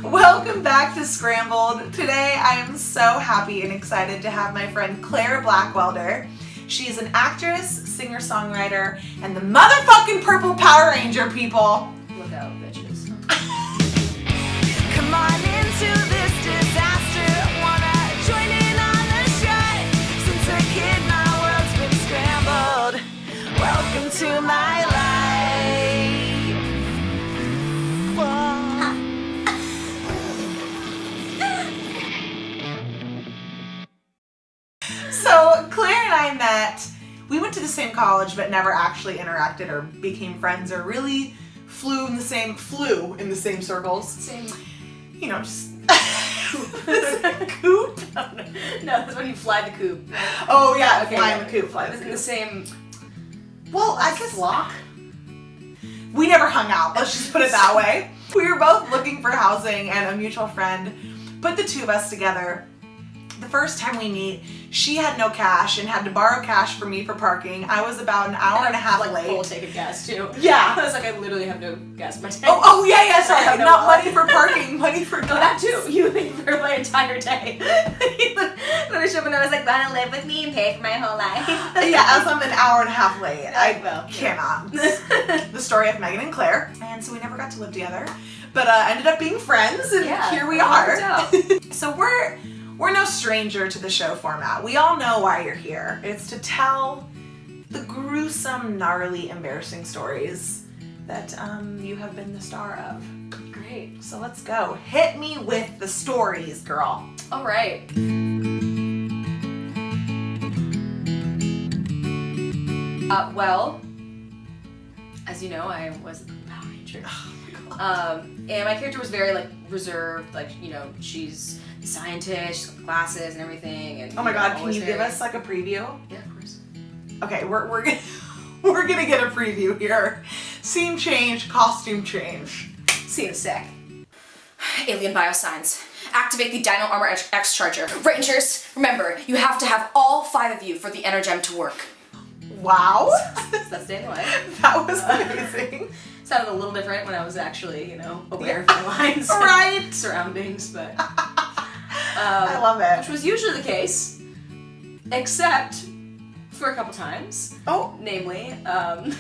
Welcome back to Scrambled. Today I am so happy and excited to have my friend Claire Blackwelder. She's an actress, singer-songwriter, and the motherfucking Purple Power Ranger, people. Look out, bitches. Come on into this disaster. Wanna join in on the shot? Since a kid, my world's been scrambled. Welcome to my life. Whoa. So Claire and I met, we went to the same college but never actually interacted or became friends or really flew in the same circles. Same. You know, just coop. No, that's when you fly the coop. Oh yeah, Okay, flying yeah. the coop, flying It's the in the coop. same Well, I guess flock. we never hung out. Let's just put it that way. We were both looking for housing, and a mutual friend put the two of us together. The first time we meet, she had no cash and had to borrow cash from me for parking. I was about an hour and a half like late. full tank of gas too. Yeah. I was like, I literally have no gas in my tank. Oh yeah, sorry. I know Not why. money for parking, money for No, gas. that too. You think for my entire day. When I showed up and I was like, wanna live with me and pay for my whole life? Yeah, as I'm an hour and a half late. I Well, cannot. The story of Megan and Claire. And so we never got to live together, but ended up being friends, and Yeah, here we it worked are. out. So we're no stranger to the show format. We all know why you're here. It's to tell the gruesome, gnarly, embarrassing stories that you have been the star of. Great. So let's go. Hit me with the stories, girl. All right. Well, as you know, I was a Power Ranger. And my character was very reserved, she's a scientist, she's got glasses and everything. And Oh my God, can always you give us like a preview? Yeah, of course. Okay, we're gonna we're gonna get a preview here. Scene change, costume change. See you in a sec. Alien Biosigns. Activate the Dino Armor X Charger. Rangers, remember, you have to have all 5 of you for the Energem to work. Wow, That's staying away. that was amazing. Sounded a little different when I was actually, aware of my lines Right. and surroundings, but I love it. which was usually the case, except for a couple times. Oh, Namely, one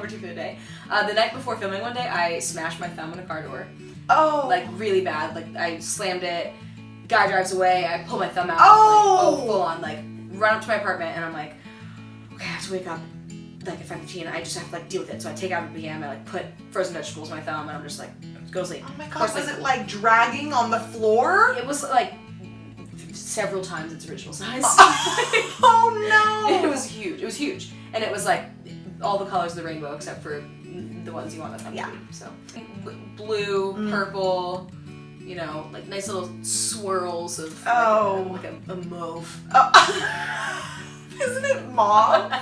particular day. The night before filming one day, I smashed my thumb in a car door. oh, Like, really bad. Like, I slammed it, guy drives away, I pull my thumb out, Oh! full on, run up to my apartment, and I'm like, okay, I have to wake up, at 5:15, I just have to, deal with it. So I take out a PM, I, put frozen vegetables in my thumb, and I'm just go sleep. oh my Of God, course, was it dragging on the floor? It was, several times its original size. Oh no! It was huge. It was huge. And it was, all the colors of the rainbow except for the ones you want the thumb to be. So, blue, purple, nice little swirls of, a mauve. Oh. Isn't it mauve?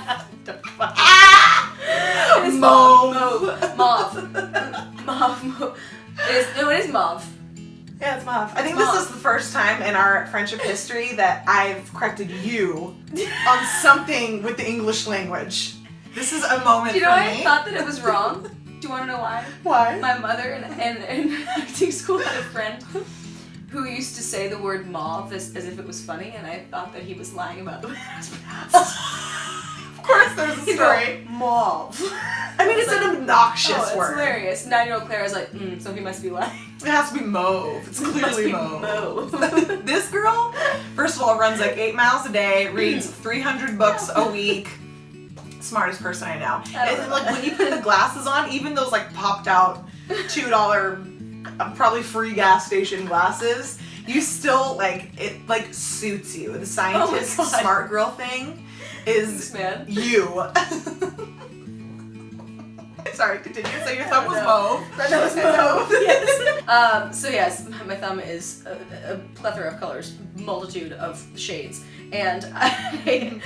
The fuck? It is Mauve. Mauve. Mauve. It is mauve. Yeah, it's mauve. I think It's this mauve. is the first time in our friendship history that I've corrected you on something with the English language. This is a moment Do you know for why I me. thought that it was wrong? Do you want to know why? Why? My mother in acting school had a friend who used to say the word mauve as if it was funny, and I thought that he was lying about the way it was pronounced. Of course there's a He'd story. go, mauve. I mean, it's an obnoxious Oh, it's word. hilarious. 9-year-old Claire was like, so he must be lying. It has to be mauve. It's It must clearly be mauve. mauve. This girl, first of all, runs 8 miles a day, reads 300 books a week. Smartest person I know. I don't And know. when you put the glasses on, even those popped out $2 probably free gas station glasses, you still it suits you. The scientist God. smart girl thing is Thanks, man. you. Sorry, continue. So your thumb was No. mauve. That was mauve. Yes. So yes, my thumb is a plethora of colors, multitude of shades, and I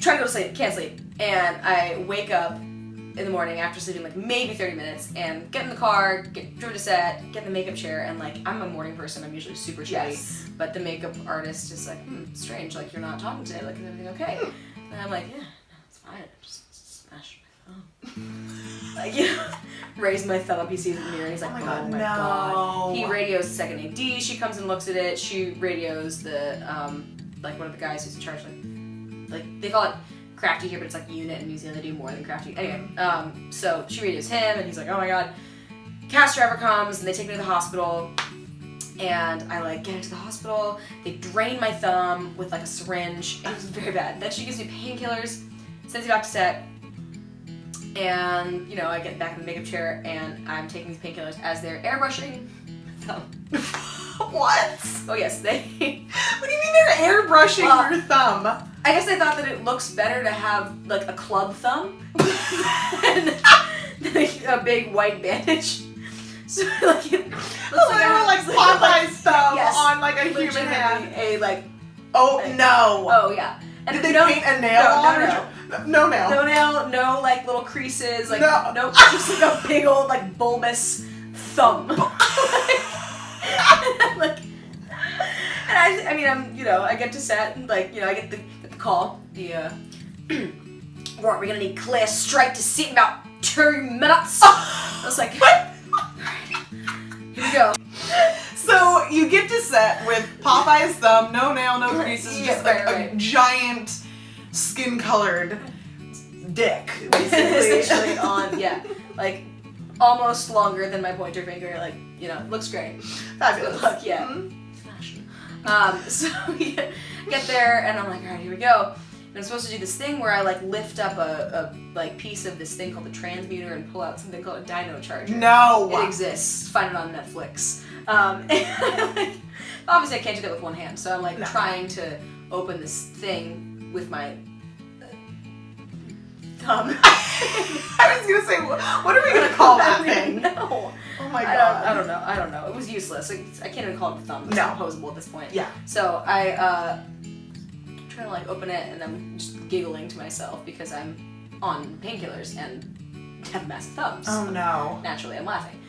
trying to go to sleep, can't sleep, and I wake up in the morning after sleeping maybe 30 minutes and get in the car, get driven to set, get in the makeup chair, and I'm a morning person, I'm usually super chatty, Yes. but the makeup artist is strange, you're not talking today, is everything okay? And I'm like, yeah, no, it's fine, I just smashed my thumb. raise my thumb up. He sees it in the mirror and he's like, Oh my God, no. He radios the second AD. She comes and looks at it. She radios the, like one of the guys who's in charge, like they call it crafty here, but it's like unit in New Zealand. They do more than crafty. Anyway, so she radios him and he's like, oh my God. Cast driver comes and they take me to the hospital. And I like get into the hospital. They drain my thumb with like a syringe. It was very bad. Then she gives me painkillers, sends me back to set. And, you know, I get back in the makeup chair and I'm taking these painkillers as they're airbrushing my thumb. What? Oh yes, they... What do you mean they're airbrushing your thumb? I guess I thought that it looks better to have like a club thumb than a big white bandage. So like it looks like Popeye's thumb yes, on like a human hand. A like no. Oh yeah. And did they paint a nail on it? No nail. No nail, no like little creases, like no, just like a big old like bulbous thumb. Like, and I mean I'm I get to set and like I get the call right, we're gonna need clear straight to sit in about 2 minutes. I was like, what? Here we go. So you get to set with Popeye's thumb, no nail, no creases, just like a giant skin-colored dick, basically. Essentially on, like almost longer than my pointer finger. Like looks great. Fabulous. Look, yeah. Mm-hmm. So we get there and I'm like, all right, here we go. And I'm supposed to do this thing where I like lift up a like piece of this thing called the transmuter and pull out something called a dyno charger. No! It exists. Find it on Netflix. And like, obviously I can't do that with one hand, so I'm like trying to open this thing with my thumb. I was gonna say, what are we gonna call that thing? No. Oh my God. I don't know. It was useless. I can't even call it a thumb. It's opposable at this point. Yeah. So I trying to like open it and I'm just giggling to myself because I'm on painkillers and have massive thumbs. Oh no. Naturally, I'm laughing.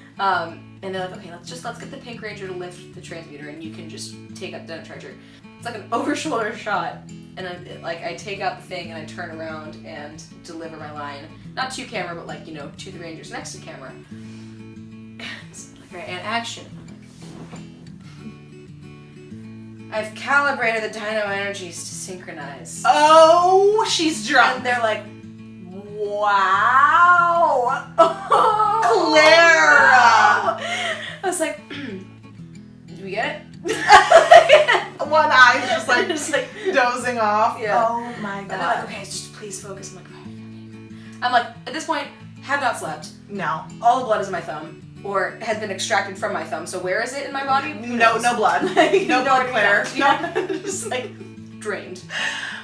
And they're like, okay, let's get the Pink Ranger to lift the transmuter and you can just take out the dyno charger. It's like an over-shoulder shot, and I take out the thing and I turn around and deliver my line, not to camera, but like to the Rangers next to camera. And action. I've calibrated the dyno energies to synchronize. Oh, she's drunk. And they're like, wow. Clara. I was like, do we get it? One eye's just like dozing off. Yeah. Oh my God. And they're like, okay, just please focus. I'm like, at this point, have not slept. No. All the blood is in my thumb, or has been extracted from my thumb. So where is it in my body? No blood. No blood, Claire. No. Just like drained.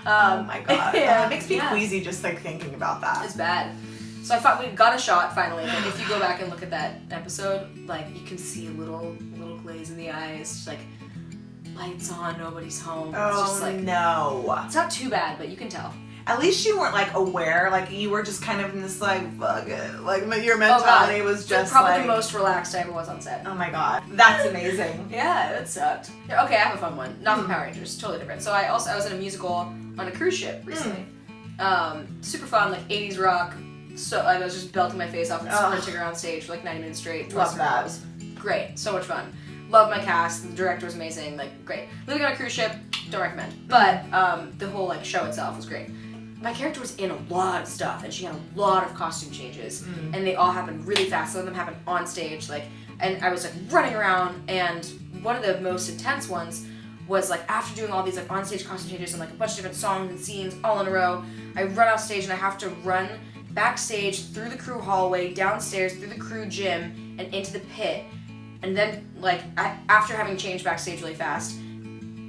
Oh my God. Yeah. It makes me queasy just like thinking about that. It's bad. So I thought we got a shot finally. Like if you go back and look at that episode, like you can see a little glaze in the eyes, just like lights on, nobody's home. It's just like no. It's not too bad, but you can tell. At least you weren't like aware, like you were just kind of in this like fuck it. Like your mentality was just probably like the most relaxed I ever was on set. Oh my God. That's amazing. Yeah, it sucked. Okay, I have a fun one. Not from Power Rangers, totally different. So I was in a musical on a cruise ship recently. Super fun, like 80s rock. So I was just belting my face off and sprinting around stage for like 90 minutes straight. Love that. It was great. So much fun. Love my cast. The director was amazing. Like, great. Living on a cruise ship, don't recommend. But the whole like show itself was great. My character was in a lot of stuff, and she had a lot of costume changes, and they all happened really fast. Some of them happened on stage, like, and I was like running around. And one of the most intense ones was like after doing all these like on-stage costume changes and like a bunch of different songs and scenes all in a row, I run off stage and I have to run backstage through the crew hallway, downstairs through the crew gym, and into the pit. And then like after having changed backstage really fast,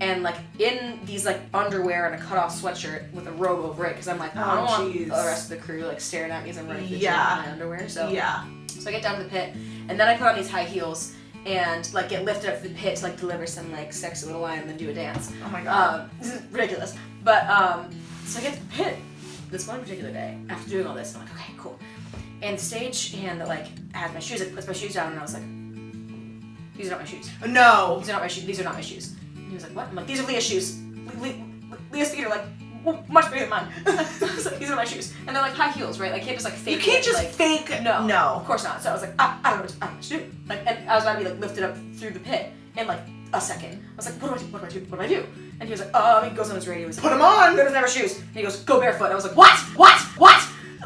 and like in these like underwear and a cut-off sweatshirt with a robe over it, because I'm like, I don't want the rest of the crew like staring at me as I'm running through the gym in my underwear. So so I get down to the pit, and then I put on these high heels and like get lifted up to the pit to like deliver some like sexy little line and then do a dance. Oh my God. This is ridiculous. But so I get to the pit this one particular day after doing all this. I'm like, okay, cool. And the stage hand that like has my shoes, like puts my shoes down, and I was like, these are not my shoes. No. These are not my shoes. These are not my shoes. And he was like, what? I'm like, these are Leah's shoes. Leah's feet are like much bigger than mine. I was like, these are my shoes. And they're like high heels, right? Like, you can't just like fake You can't it, just like, fake. No. No. Of course not. So I was like, I don't know what to do. Like, and I was about to be like lifted up through the pit in like a second. I was like, what do I do? What do I do? What do I do? And he was like, he goes on his radio. He's like, Put them on. Go to never shoes. And he goes, go barefoot. I was like, what?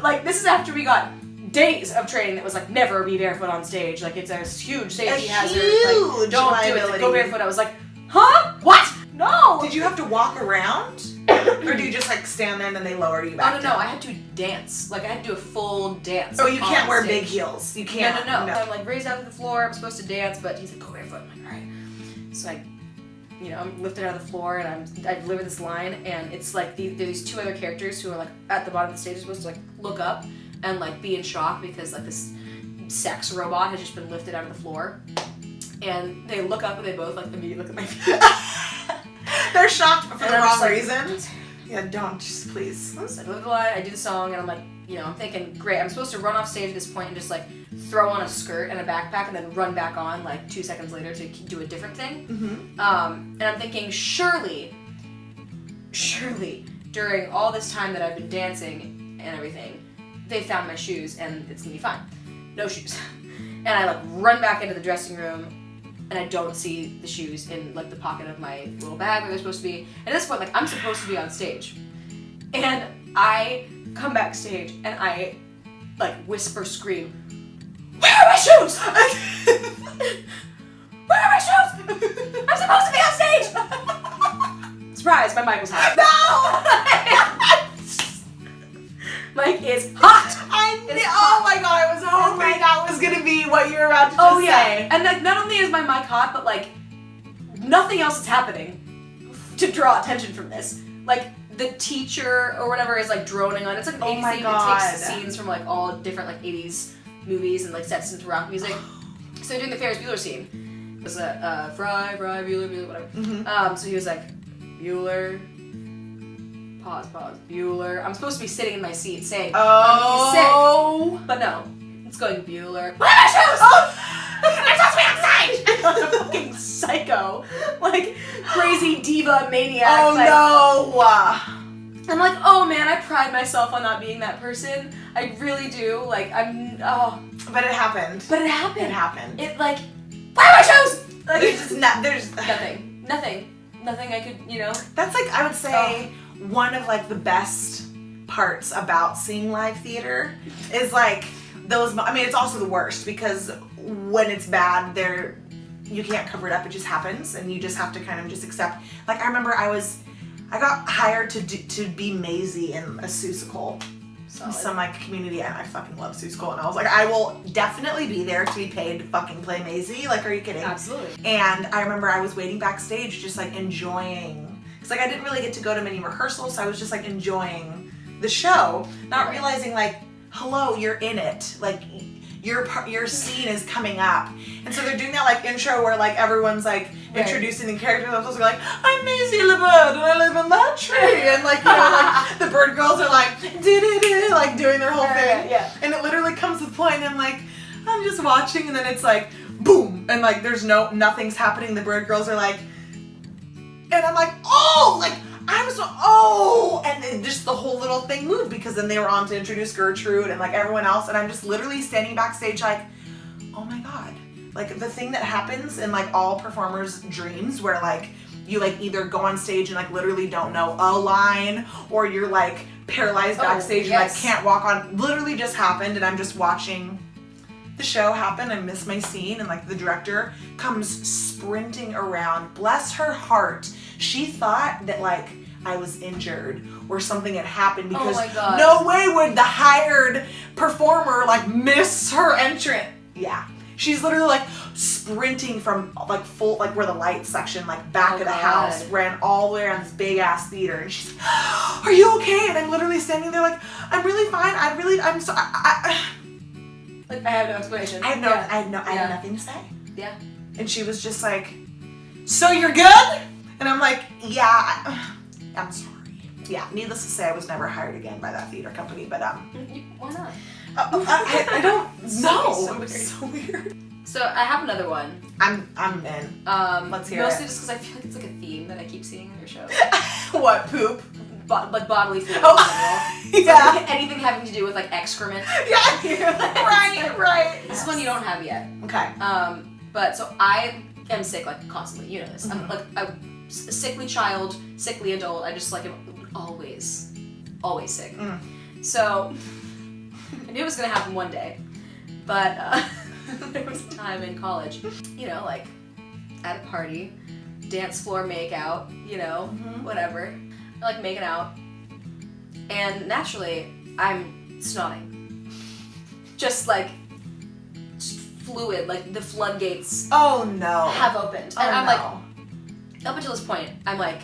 Like, this is after we got days of training that was like, never be barefoot on stage. Like, it's a huge safety hazard. Like, don't do it. Like, go barefoot. I was like, huh? What? No. Did you have to walk around? Or do you just like stand there and then they lower you back? Oh, no. I had to dance. Like, I had to do a full dance. Oh, like, you can't on wear stage. big heels. You can't. No. I'm like raised out of the floor. I'm supposed to dance, but he's like, go barefoot. I'm like, all right. So I'm lifted out of the floor and I deliver this line, and it's like there's these two other characters who are like at the bottom of the stage, are supposed to like look up and like be in shock because like this sex robot has just been lifted out of the floor, and they look up and they both like immediately look at my feet. They're shocked for the And I'm wrong just like, reason. Yeah, don't, just please. So I deliver the line, I do the song, and I'm like, I'm thinking, great, I'm supposed to run off stage at this point and just like throw on a skirt and a backpack and then run back on like 2 seconds later to do a different thing. Mm-hmm. And I'm thinking, surely, during all this time that I've been dancing and everything, they found my shoes and it's gonna be fine. No shoes. And I like run back into the dressing room and I don't see the shoes in like the pocket of my little bag where they're supposed to be. And at this point, like, I'm supposed to be on stage. And I come backstage and I like whisper scream, where are my shoes? Where are my shoes? I'm supposed to be on stage! Surprise, my mic was hot. No! Mic is hot! Oh my god, I was hoping that was gonna be what you were about to Oh just yeah. say. And like, not only is my mic hot, but like, nothing else is happening to draw attention from this. Like, the teacher or whatever is like droning on. It's like an 80s my thing God. that takes scenes from like all different like 80s movies and like sets into rock music. So they're doing the Ferris Bueller scene. It was Fry, Bueller, whatever. Mm-hmm. So he was like, Bueller, pause, Bueller. I'm supposed to be sitting in my seat saying, I'm sick. But no, it's going Bueller. Where are my shoes? I'm supposed to be outside! I'm a fucking psycho. Like, crazy diva maniac. Oh like, no! I'm like, oh man, I pride myself on not being that person. I really do. Like, But it happened. But it happened. It happened. It, like, where are my shoes? Like, There's just there's Nothing I could, That's like, I would say, one of like the best parts about seeing live theater is like those, I mean, it's also the worst because when it's bad, you can't cover it up, it just happens and you just have to kind of just accept. Like, I remember I got hired to be Maisie in a Seussical. Some like community, and I fucking love Seussical, and I was like, I will definitely be there to be paid to fucking play Maisie. Like, are you kidding? Absolutely. And I remember I was waiting backstage, just like enjoying, because like I didn't really get to go to many rehearsals, so I was just like enjoying the show, not realizing like, hello, you're in it, like your scene is coming up, and so they're doing that like intro where like everyone's like introducing the characters. I'm supposed to be like, I'm Maisie LeBird and I live in that tree, and like like the bird girls are like do like doing their whole thing, and it literally comes to the point and I'm like, I'm just watching, and then it's like boom, and like there's nothing's happening. The bird girls are like, and I'm like, oh, like I was and then just the whole little thing moved because then they were on to introduce Gertrude and like everyone else, and I'm just literally standing backstage like, oh my god, like the thing that happens in like all performers' dreams where like you like either go on stage and like literally don't know a line, or you're like paralyzed backstage and like can't walk on, literally just happened, and I'm just watching the show happen. I miss my scene, and like the director comes sprinting around. Bless her heart. She thought that like I was injured or something had happened, because no way would the hired performer like miss her entrance. Yeah. She's literally like sprinting from like full, like where the light section, like back of the house, ran all the way around this big ass theater, and she's like, are you okay? And I'm literally standing there like, I'm really fine. I'm sorry. Like, I have no explanation. I had nothing to say. Yeah. And she was just like, so you're good? And I'm like, yeah, I'm sorry. Yeah, needless to say, I was never hired again by that theater company, but why not? I don't know. It's so weird. So I have another one. I'm in. Let's hear mostly it. just because I feel like it's like a theme that I keep seeing on your show. What, poop? like bodily fluids Oh, in general. yeah. Like, anything having to do with like excrement. Yeah. You're like, Right. This is one you don't have yet. Okay. But so I am sick like constantly. You know this. I'm like a sickly child, sickly adult. I just like am always sick. So I knew it was gonna happen one day, but there was a time in college, you know, like at a party, dance floor makeout, you know, whatever, like making out, and naturally I'm snotting, just like fluid, like the floodgates Oh no. have opened, and Oh, I'm no. like, up until this point, I'm like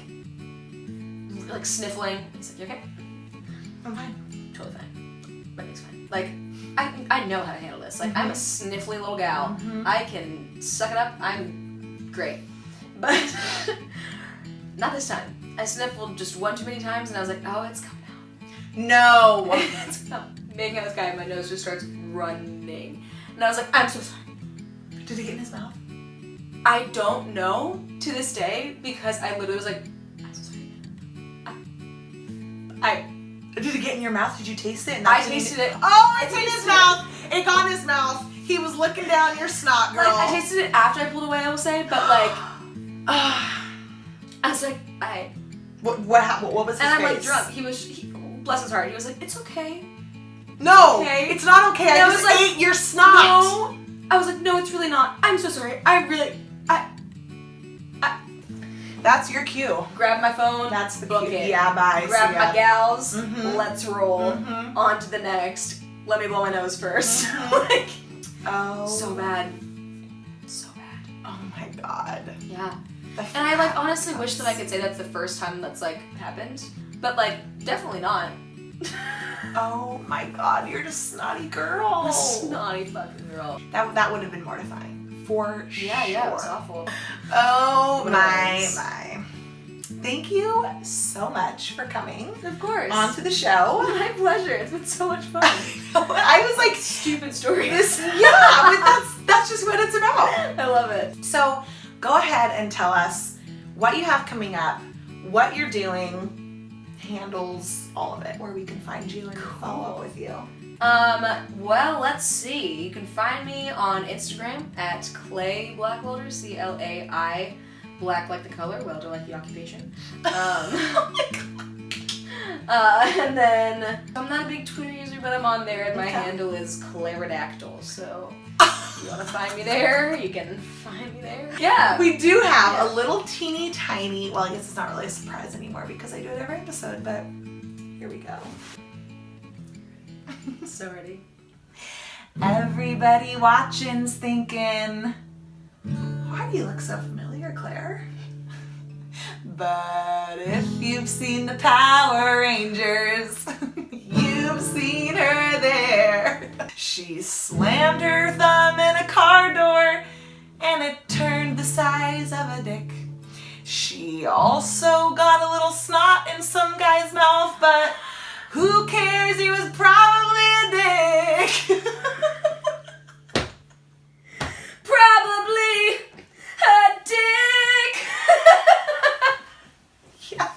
sniffling. He's like, you okay? I'm fine. Totally fine. Everything's fine. Like, I know how to handle this. Like, I'm a sniffly little gal. I can suck it up. I'm great. But not this time. I sniffled just one too many times, and I was like, oh, it's coming out. No. It's making out this guy, and my nose just starts running. And I was like, I'm so sorry. Did it get in his mouth? I don't know to this day, because I literally was like, I'm so sorry. Did it get in your mouth? Did you taste it? And I that's when you tasted knew- it. Oh, it's in his tasted mouth. It got in his mouth. He was looking down your snot, girl. Like, I tasted it after I pulled away, I will say, but like, I was like, What was his and I'm face? like drunk. He, bless his heart, he was like, it's okay. No, Okay. it's not okay. And I I just was like, ate your snot. No. I was like, no, it's really not. I'm so sorry. That's your cue. Grab my phone. That's the book cue. it. Yeah, bye. Grab See my ya. gals. Mhm. Let's roll. Mhm. On to the next. Let me blow my nose first. Mhm. Like, Oh. so bad. So bad. Oh my god. Yeah. The And I like fat honestly wish that I gross. could say that's the first time that's like happened, but like definitely not. Oh my god, you're just snotty girl. A snotty fucking girl. That would have been mortifying. For Yeah, sure. yeah, it was awful. Oh my. Nice. Thank you so much for coming Of course. onto the show. My pleasure. It's been so much fun. I was like, Stupid stories. yeah, but that's just what it's about. I love it. So go ahead and tell us what you have coming up, what you're doing, handles, all of it, where we can find you and follow up with you. Well, let's see. You can find me on Instagram at Clay Blackwelder, CLAI, black like the color, welder like the occupation. Oh my god. And then I'm not a big Twitter user, but I'm on there, and my Okay. handle is Claridactyl. So if you want to find me there, you can find me there. Yeah. We do have a little teeny tiny, well, I guess it's not really a surprise anymore because I do it every episode, but here we go. So ready. Everybody watching's thinking, why do you look so familiar, Claire? But if you've seen the Power Rangers, you've seen her there. She slammed her thumb in a car door and it turned the size of a dick. She also got a little snot in some guy's mouth, but who cares? He was probably a dick. Probably a dick. Yes.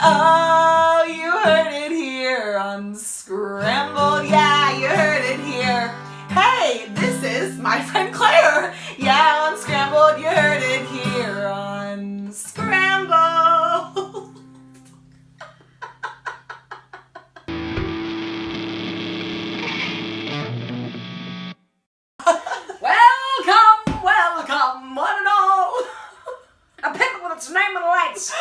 Oh, you heard it here on Scrambled. Yeah, you heard it here. Hey, this is my friend Claire. Yeah, on Scrambled, you heard it here on Scrambled. Welcome, one and all. A pimp with its name and lights.